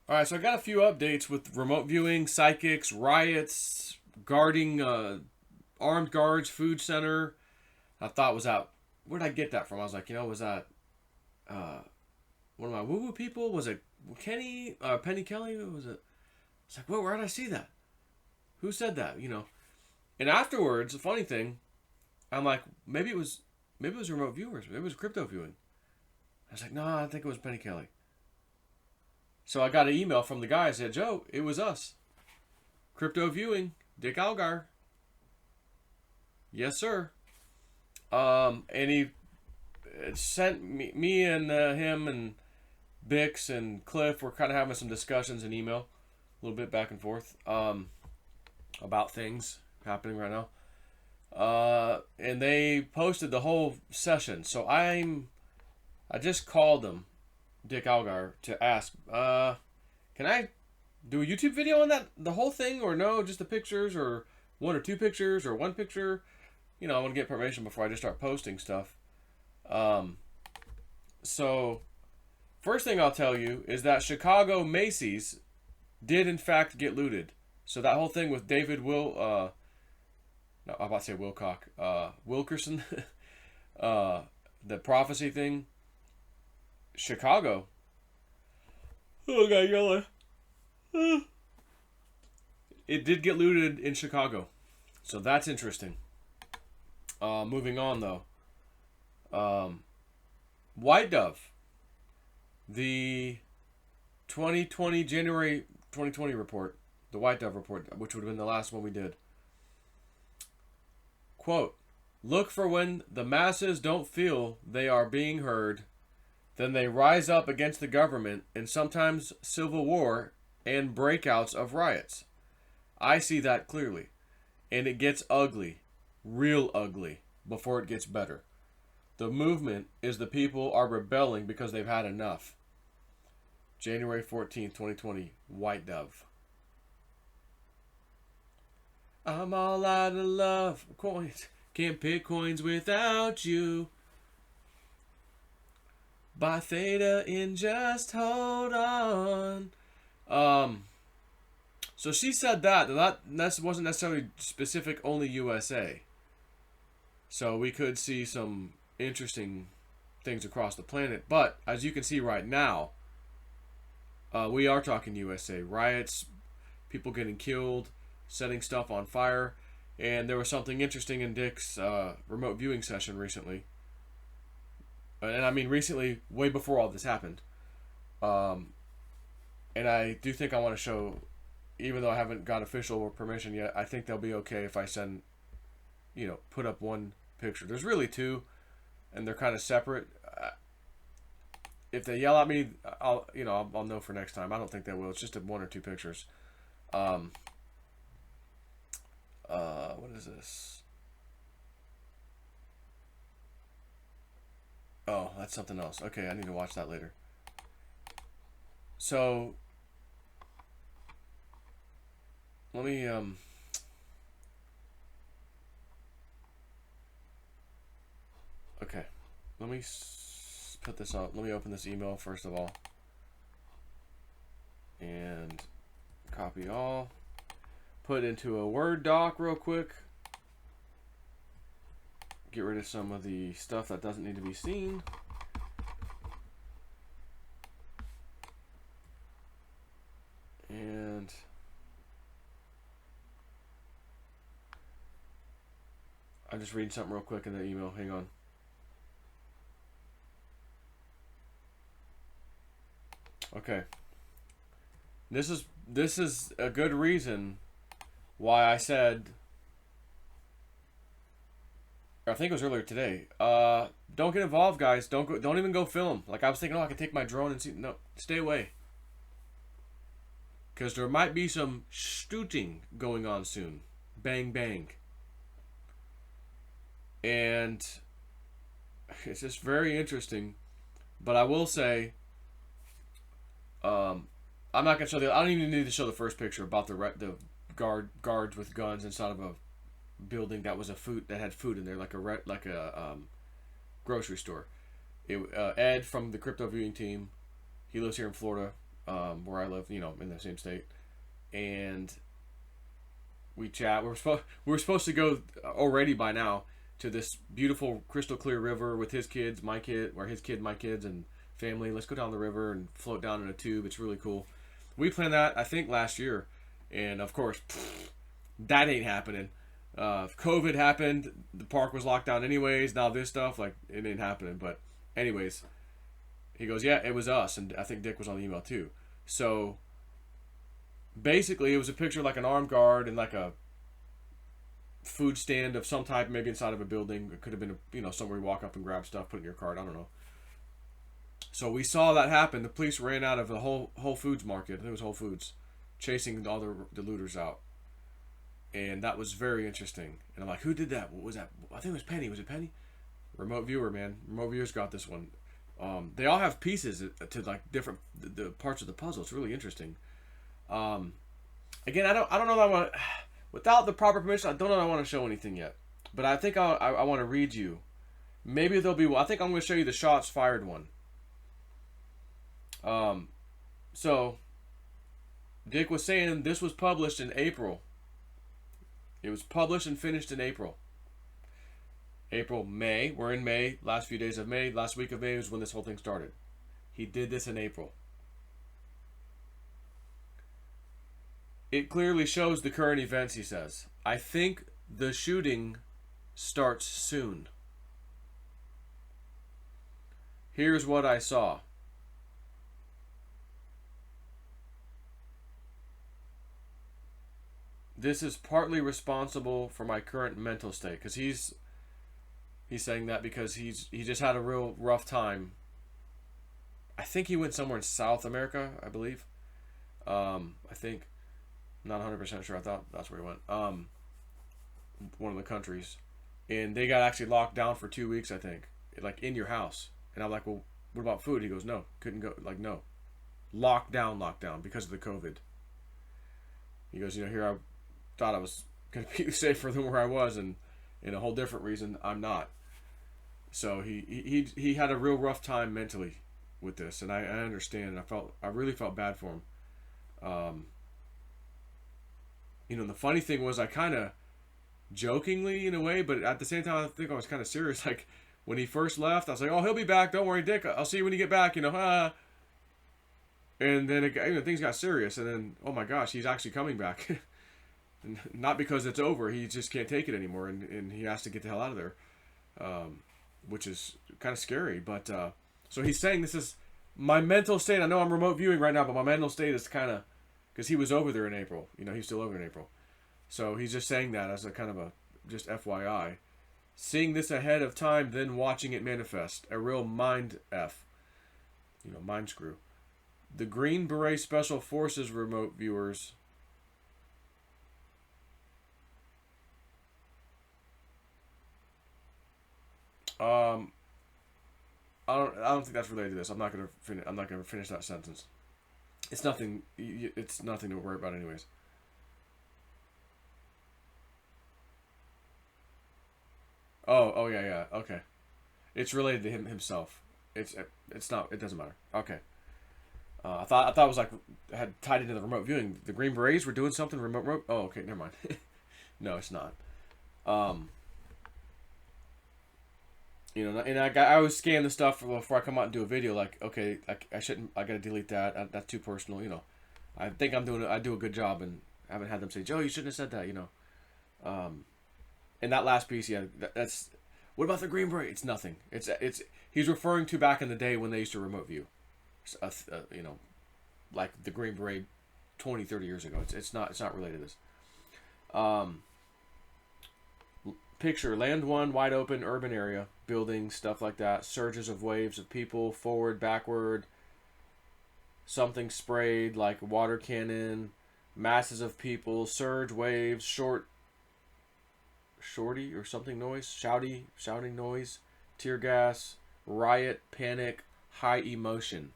All right, so I got a few updates with remote viewing, psychics, riots, guarding armed guards, food center. I thought was that. Where did I get that from? I was like, was that uh, one of my woo woo people? Was it Kenny? Penny Kelly? Was it? It's like, where did I see that? Who said that? And afterwards, the funny thing, I'm like, maybe it was remote viewers. Maybe it was crypto viewing. I was like, no, I think it was Penny Kelly. So I got an email from the guy that said, Joe, it was us. Crypto viewing, Dick Allgire. Yes, sir. And he sent me and him and Bix and Cliff were kind of having some discussions in email, a little bit back and forth, about things happening right now. And they posted the whole session. So I just called them, Dick Allgire, to ask, can I do a YouTube video on the whole thing, or no, just the pictures, or one or two pictures, or one picture? I want to get permission before I just start posting stuff. Um, so, first thing I'll tell you is that Chicago Macy's did in fact get looted. So that whole thing with David no, I'm about to say Wilcock, Wilkerson, the prophecy thing, Chicago. Oh, God, yellow. It did get looted in Chicago, so that's interesting. Moving on though, White Dove, the 2020 January 2020 report, the White Dove report, which would have been the last one we did. Quote: Look for when the masses don't feel they are being heard, then they rise up against the government in sometimes civil war and breakouts of riots. I see that clearly, and it gets ugly, real ugly, before it gets better. The movement is the people are rebelling because they've had enough. January 14th, 2020, White Dove. I'm all out of love. Coins. Can't pick coins without you. Buy Theta in just hold on. So she said that wasn't necessarily specific only USA. So we could see some interesting things across the planet. But as you can see right now, we are talking USA. Riots, people getting killed, setting stuff on fire. And there was something interesting in Dick's remote viewing session recently. And I mean recently, way before all this happened. And I do think I want to show, even though I haven't got official permission yet, I think they'll be okay if I put up one picture. There's really two, and they're kind of separate. If they yell at me, I'll know for next time. I don't think they will. It's just one or two pictures. What is this? Oh, that's something else. Okay, I need to watch that later. So let me okay. Let me put this on. Let me open this email first of all. And copy all. Put into a Word doc real quick. Get rid of some of the stuff that doesn't need to be seen. And I'm just reading something real quick in the email. Hang on. Okay. This is a good reason why I said, I think it was earlier today. Don't get involved, guys. Don't even go film. Like I was thinking, I could take my drone and see. No, stay away. Because there might be some shooting going on soon. Bang bang. And it's just very interesting. But I will say, I'm not gonna show I don't even need to show the first picture about the guards with guns inside of a building that had food in there, like a grocery store. Ed from the crypto viewing team, he lives here in Florida. where I live, in the same state, and we chat. We were supposed to go already by now to this beautiful crystal clear river with his kids, my kid, or his kid, my kids, and family. Let's go down the river and float down in a tube. It's really cool. We planned that I think last year, and of course, that ain't happening. COVID happened. The park was locked down anyways. Now this stuff, like, it ain't happening. But anyways, he goes, yeah, it was us, and I think Dick was on the email too. So basically, it was a picture like an armed guard and like a food stand of some type, maybe inside of a building. It could have been, somewhere you walk up and grab stuff, put it in your cart. I don't know. So we saw that happen. The police ran out of the Whole Foods market. I think it was Whole Foods, chasing all the looters out. And that was very interesting. And I'm like, who did that? What was that? I think it was Penny. Was it Penny? Remote viewer, man. Remote viewers got this one. They all have pieces to like different the parts of the puzzle. It's really interesting. Again, I don't know that I want, without the proper permission, I don't know that I want to show anything yet. But I think I want to read you. Maybe there'll be. I think I'm going to show you the shots fired one. So Dick was saying this was published in April. It was published and finished in April. May. We're in May. Last few days of May. Last week of May was when this whole thing started. He did this in April. It clearly shows the current events, he says. I think the shooting starts soon. Here's what I saw. This is partly responsible for my current mental state, because he's saying that because he just had a real rough time. I think he went somewhere in South America, I believe. I think, not 100% sure. I thought that's where he went. One of the countries, and they got actually locked down for 2 weeks, I think, like in your house. And I'm like, well, what about food? He goes, no, couldn't go. Like, no, lockdown because of the COVID. He goes, here I thought I was going to be safer than where I was, and in a whole different reason, I'm not. So he had a real rough time mentally with this, and I understand, and I really felt bad for him. The funny thing was, I kind of jokingly in a way, but at the same time, I think I was kind of serious. Like when he first left, I was like, "Oh, he'll be back. Don't worry, Dick. I'll see you when you get back." And then things got serious, and then oh my gosh, he's actually coming back. Not because it's over, he just can't take it anymore, and he has to get the hell out of there, which is kind of scary. But so he's saying this is my mental state. I know I'm remote viewing right now, but my mental state is kind of, because he was over there in April. He's still over in April. So he's just saying that as a kind of a just FYI. Seeing this ahead of time, then watching it manifest. A real mind F. Mind screw. The Green Beret Special Forces remote viewers. I don't think that's related to this. I'm not gonna finish that sentence. It's nothing. It's nothing to worry about, anyways. Oh yeah. Okay, it's related to himself. It's not. It doesn't matter. Okay. I thought it was like had tied into the remote viewing. The Green Berets were doing something remote. Oh, okay. Never mind. No, it's not. And I always scan the stuff before I come out and do a video. Like, okay, I shouldn't. I gotta delete that. That's too personal. I think I do a good job, and I haven't had them say, Joe, you shouldn't have said that. And that last piece, yeah, that's. What about the Green Beret? It's nothing. It's he's referring to back in the day when they used to remote view. Like the Green Beret 20, 30 years ago. It's not related to this. Picture land one, wide open urban area, buildings, stuff like that, surges of waves of people, forward, backward, something sprayed like water cannon, masses of people, surge waves, shorty or something noise, shouting noise, tear gas, riot, panic, high emotion.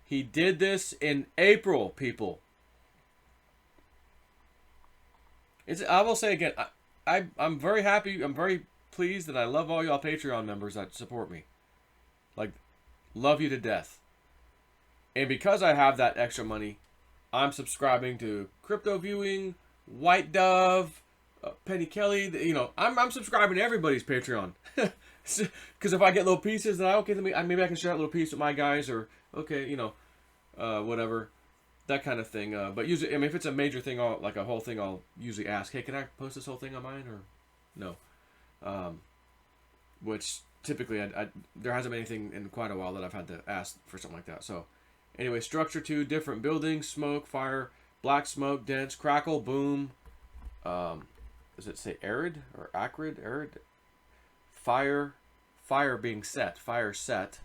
He did this in April, people. I will say again, I'm very happy. I'm very pleased, and I love all y'all Patreon members that support me. Like, love you to death. And because I have that extra money, I'm subscribing to Crypto Viewing, White Dove, Penny Kelly. You know, I'm subscribing to everybody's Patreon. Because if I get little pieces, then maybe I can share that little piece with my guys, or okay, you know, whatever, that kind of thing. But usually, I mean, if it's a major thing, like a whole thing, I'll usually ask, hey, can I post this whole thing on mine, or no? Which typically, there hasn't been anything in quite a while that I've had to ask for something like that. So, anyway, structure 2, different buildings, smoke, fire, black smoke, dense, crackle, boom. Does it say arid or acrid? Arid. Fire being set. Fire set.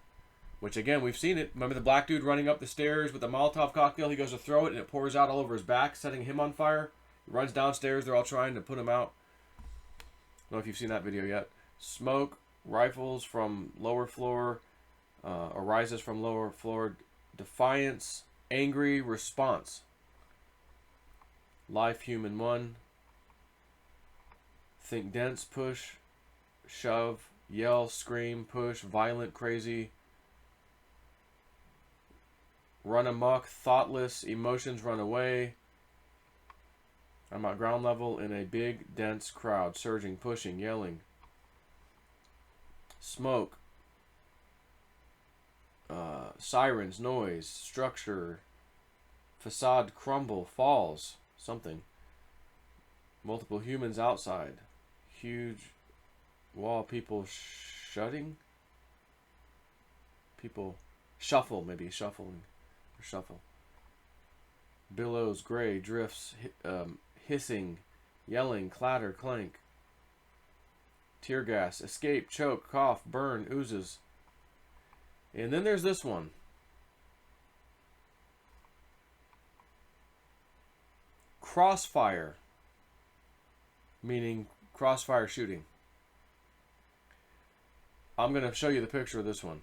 Which again, we've seen it. Remember the black dude running up the stairs with the Molotov cocktail? He goes to throw it and it pours out all over his back, setting him on fire. He runs downstairs. They're all trying to put him out. I don't know if you've seen that video yet. Smoke, rifles from lower floor, arises from lower floor. Defiance, angry, response. Life, human 1. Think dense, push, shove, yell, scream, push, violent, crazy. Run amok, thoughtless, emotions run away. I'm at ground level in a big, dense crowd, surging, pushing, yelling. Smoke. Sirens, noise, structure, facade crumble, falls, something. Multiple humans outside. Huge wall, people shutting. People shuffle, maybe shuffling. Shuffle. Billows, gray, drifts, hissing, yelling, clatter, clank. Tear gas, escape, choke, cough, burn, oozes. And then there's this one. Crossfire, meaning crossfire shooting. I'm going to show you the picture of this one.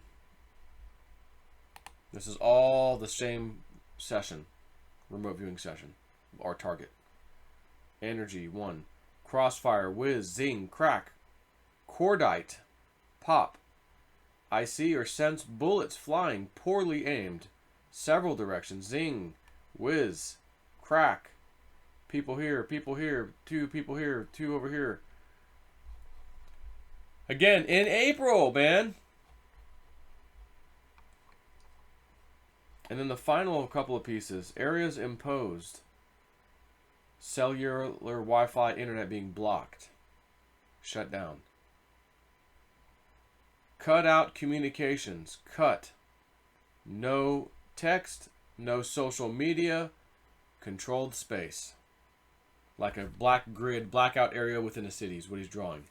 This is all the same session, remote viewing session, or target. Energy 1. Crossfire, whiz, zing, crack. Cordite, pop. I see or sense bullets flying, poorly aimed. Several directions, zing, whiz, crack. People here, 2 people here, 2 over here. Again, in April, man. And then the final couple of pieces. Areas imposed. Cellular, Wi-Fi, internet being blocked. Shut down. Cut out communications. Cut. No text. No social media. Controlled space. Like a black grid, blackout area within a city is what he's drawing.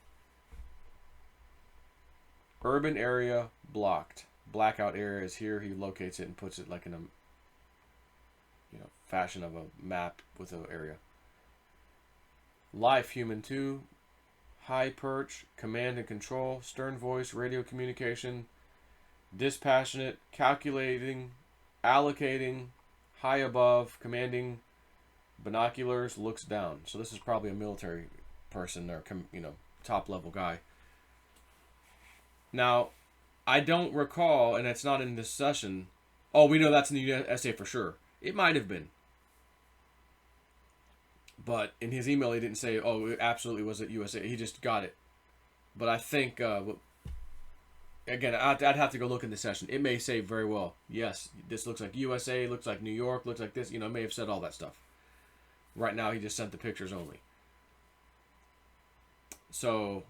Urban area blocked. Blackout area is here. He locates it and puts it like in a, fashion of a map with an area. Life, human 2. High perch, command and control, stern voice, radio communication, dispassionate, calculating, allocating, high above, commanding, binoculars, looks down. So this is probably a military person or top level guy. Now, I don't recall, and it's not in this session. Oh, we know that's in the essay for sure. It might have been. But in his email, he didn't say, oh, it absolutely was at USA. He just got it. But I think, again, I'd have to go look in the session. It may say very well, yes, this looks like USA, looks like New York, looks like this. It may have said all that stuff. Right now, he just sent the pictures only. So,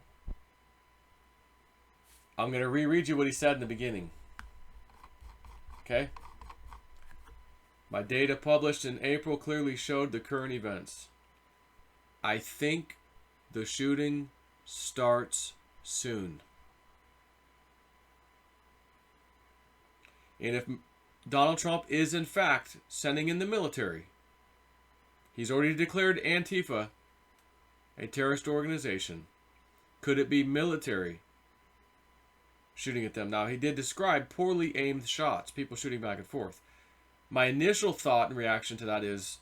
I'm going to reread you what he said in the beginning. Okay? My data published in April clearly showed the current events. I think the shooting starts soon. And if Donald Trump is in fact sending in the military, he's already declared Antifa a terrorist organization. Could it be military shooting at them? Now, he did describe poorly aimed shots, people shooting back and forth. My initial thought and reaction to that is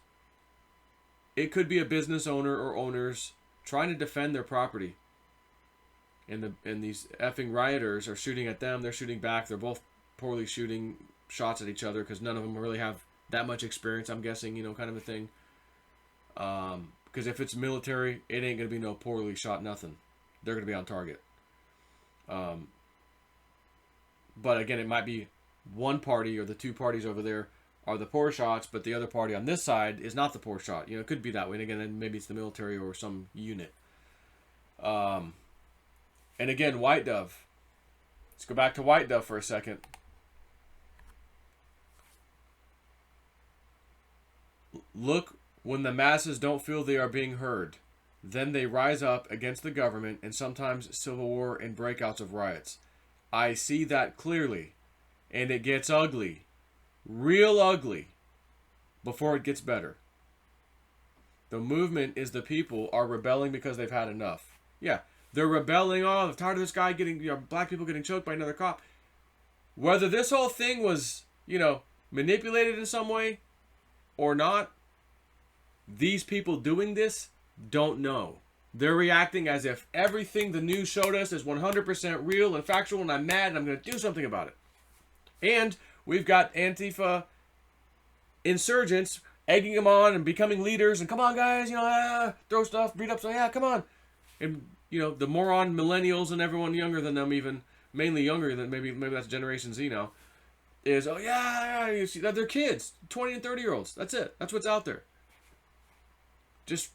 it could be a business owner or owners trying to defend their property. And these effing rioters are shooting at them. They're shooting back. They're both poorly shooting shots at each other because none of them really have that much experience, I'm guessing, kind of a thing. Because if it's military, it ain't going to be no poorly shot nothing. They're going to be on target. But again, it might be one party or the two parties over there are the poor shots, but the other party on this side is not the poor shot. It could be that way. And again, maybe it's the military or some unit. And again, White Dove. Let's go back to White Dove for a second. Look, when the masses don't feel they are being heard, then they rise up against the government and sometimes civil war and breakouts of riots. I see that clearly, and it gets ugly, real ugly, before it gets better. The movement is the people are rebelling because they've had enough. Yeah, they're rebelling. Oh, I'm tired of this guy getting, black people getting choked by another cop. Whether this whole thing was, manipulated in some way or not, these people doing this don't know. They're reacting as if everything the news showed us is 100% real and factual, and I'm mad and I'm going to do something about it. And we've got Antifa insurgents egging them on and becoming leaders and come on guys, throw stuff, beat up, so yeah, come on. And, the moron millennials and everyone younger than them, even mainly younger than maybe that's Generation Z now, is, oh yeah, you see that they're kids, 20 and 30-year-olds. That's it. That's what's out there. Just,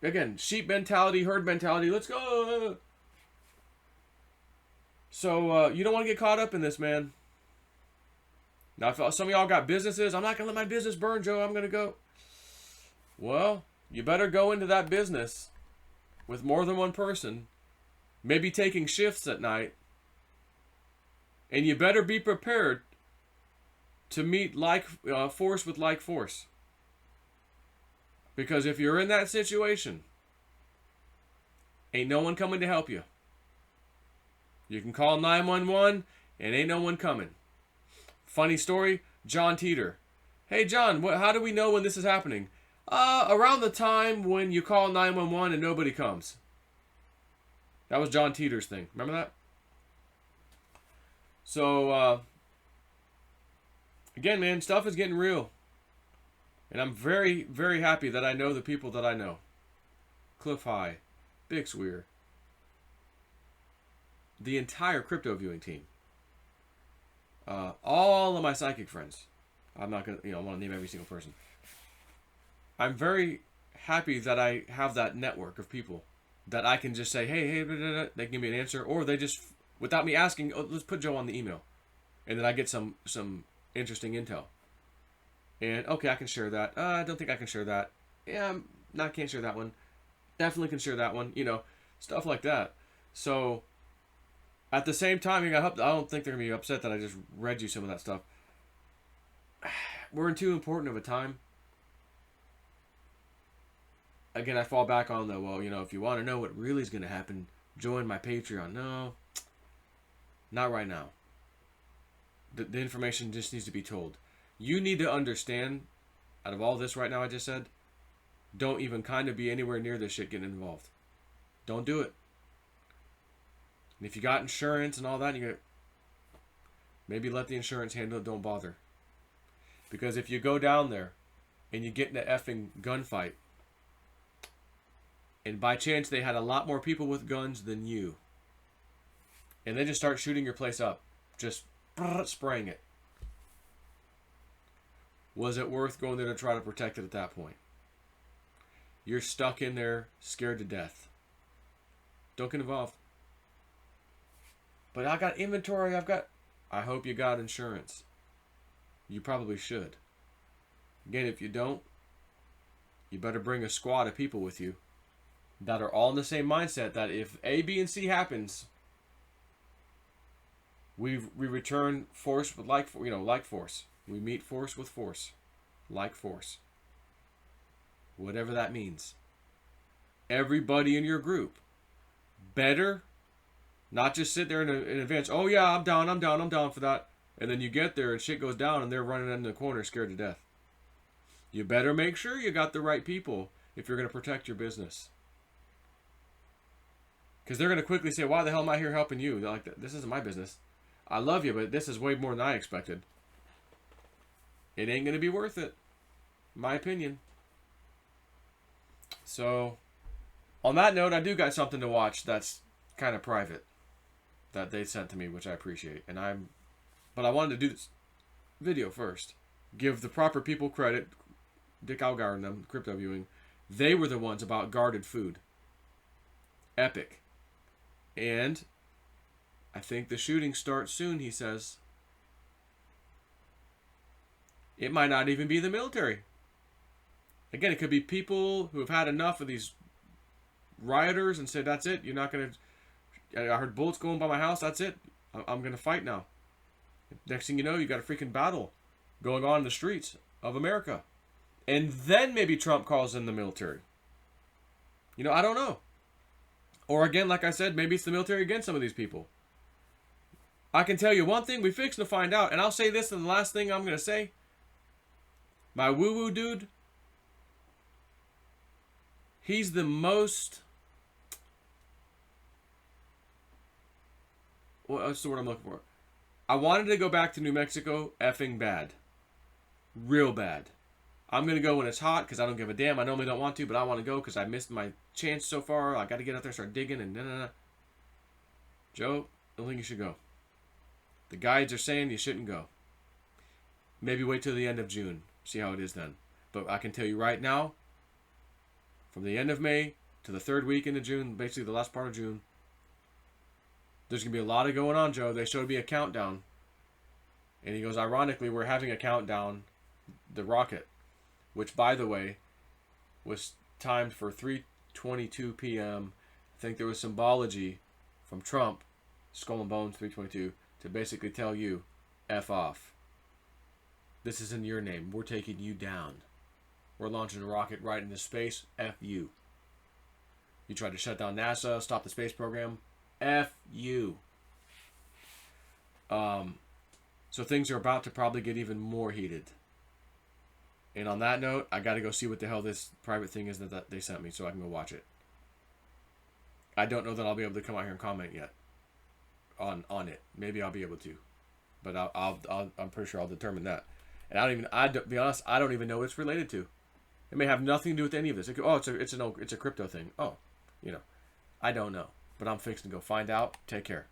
again, sheep mentality, herd mentality. Let's go. So, you don't want to get caught up in this, man. Now, if some of y'all got businesses, I'm not going to let my business burn, Joe. I'm going to go. Well, you better go into that business with more than one person, maybe taking shifts at night, and you better be prepared to meet like force with like force. Because if you're in that situation, ain't no one coming to help you. You can call 911 and ain't no one coming. Funny story, John Teeter. Hey John, how do we know when this is happening? Around the time when you call 911 and nobody comes. That was John Teeter's thing. Remember that? So, again, man, stuff is getting real. And I'm very, very happy that I know the people that I know. Cliff High, Bix Weir, the entire crypto viewing team. All of my psychic friends. I'm not going to, I want to name every single person. I'm very happy that I have that network of people that I can just say, hey, blah, blah, blah. They can give me an answer, or they just, without me asking, let's put Joe on the email. And then I get some interesting intel. And, okay, I can share that. I don't think I can share that. Yeah, can't share that one. Definitely can share that one. Stuff like that. So, at the same time, I don't think they're going to be upset that I just read you some of that stuff. We're in too important of a time. Again, I fall back on if you want to know what really is going to happen, join my Patreon. No, not right now. The information just needs to be told. You need to understand, out of all this right now I just said, don't even kind of be anywhere near this shit getting involved. Don't do it. And if you got insurance and all that, maybe let the insurance handle it, don't bother. Because if you go down there and you get in an effing gunfight, and by chance they had a lot more people with guns than you, and they just start shooting your place up, just spraying it, was it worth going there to try to protect it at that point? You're stuck in there, scared to death. Don't get involved. But I got inventory, I hope you got insurance. You probably should. Again, if you don't, you better bring a squad of people with you that are all in the same mindset that if A, B, and C happens, we return force with like force. We meet force with force. Like force. Whatever that means. Everybody in your group better not just sit there in advance. Oh yeah, I'm down for that. And then you get there and shit goes down and they're running in the corner scared to death. You better make sure you got the right people if you're going to protect your business. Because they're going to quickly say, why the hell am I here helping you? They're like, this isn't my business. I love you, but this is way more than I expected. it ain't going to be worth it. My opinion. So, on that note, I do got something to watch that's kind of private that they sent to me, which I appreciate. But I wanted to do this video first. Give the proper people credit. Dick Allgire and them, Crypto Viewing. They were the ones about guarded food. Epic. And I think the shooting starts soon, he says. It might not even be the military. Again, it could be people who have had enough of these rioters and said, that's it. You're not going to... I heard bullets going by my house. That's it. I'm going to fight now. Next thing you know, you got a freaking battle going on in the streets of America. And then maybe Trump calls in the military. You know, I don't know. Or again, like I said, maybe it's the military against some of these people. I can tell you one thing, we're fixing to find out. And I'll say this, and the last thing I'm going to say. My woo-woo dude, he's the most... What's the word I'm looking for? I wanted to go back to New Mexico effing bad. Real bad. I'm going to go when it's hot because I don't give a damn. I normally don't want to, but I want to go because I missed my chance so far. I got to get out there, start digging, and nah. Joe, I don't think you should go. The guides are saying you shouldn't go. Maybe wait till the end of June. See how it is then. But I can tell you right now, from the end of May to the third week into June, basically the last part of June, there's going to be a lot of going on, Joe. They showed me a countdown. And he goes, ironically, we're having a countdown, the rocket, which, by the way, was timed for 3:22 p.m. I think there was symbology from Trump, Skull and Bones 3:22, to basically tell you, F off. This is in your name. We're taking you down. We're launching a rocket right into space. F you. You tried to shut down NASA, stop the space program. F you. So things are about to probably get even more heated. And on that note, I got to go see what the hell this private thing is that they sent me so I can go watch it. I don't know that I'll be able to come out here and comment yet on it. Maybe I'll be able to, but I'm pretty sure I'll determine that. And to be honest, I don't even know what it's related to. It may have nothing to do with any of this. It's a crypto thing. Oh, I don't know. But I'm fixing to go find out. Take care.